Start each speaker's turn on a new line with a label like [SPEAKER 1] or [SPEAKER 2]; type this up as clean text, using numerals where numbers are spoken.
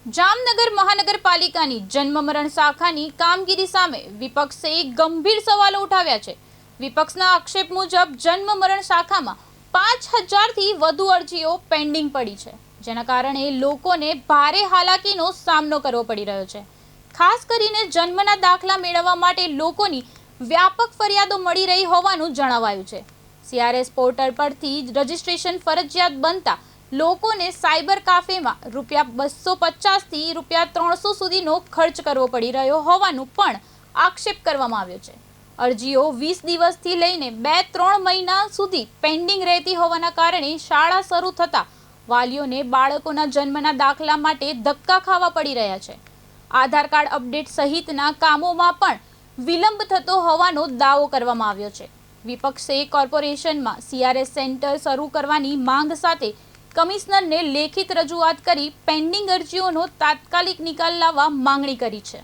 [SPEAKER 1] જામનગર મહાનગરપાલિકાની જન્મ મરણ શાખાની કામગીરી સામે વિપક્ષે ગંભીર સવાલો ઉઠાવ્યા છે। વિપક્ષના આક્ષેપ મુજબ જન્મ મરણ શાખામાં 5000થી વધુ અરજીઓ પેન્ડિંગ પડી છે, જેના કારણે લોકોને ભારે હાલાકીનો સામનો કરવો પડી રહ્યો છે। ખાસ કરીને જન્મના દાખલા મેળવવા માટે લોકોની વ્યાપક ફરિયાદો મળી રહી હોવાનું જણાવાયું છે। CRS પોર્ટલ પરથી રજીસ્ટ્રેશન ફરજિયાત બનતા લોકોને સાયબર કાફેમાં ₹250 થી ₹300 સુધીનો ખર્ચ કરવો પડી રહ્યો હોવાનું પણ આક્ષેપ કરવામાં આવ્યો છે। અરજીઓ 20 દિવસથી લઈને 2-3 મહિના સુધી પેન્ડિંગ રહેતી હોવાના કારણે શાળા શરૂ થતા વાલીઓને બાળકોના જન્મના દાખલા માટે ધક્કા ખાવા પડી રહ્યા છે। આધાર કાર્ડ અપડેટ સહિતના કામોમાં પણ વિલંબ થતો હોવાનો દાવો કરવામાં આવ્યો છે। વિપક્ષે કોર્પોરેશનમાં CRS સેન્ટર શરૂ કરવાની માંગ સાથે કમિશનરને લેખિત રજૂઆત કરી પેન્ડિંગ અરજીઓનો તાત્કાલિક નિકાલ લાવવા માંગણી કરી છે।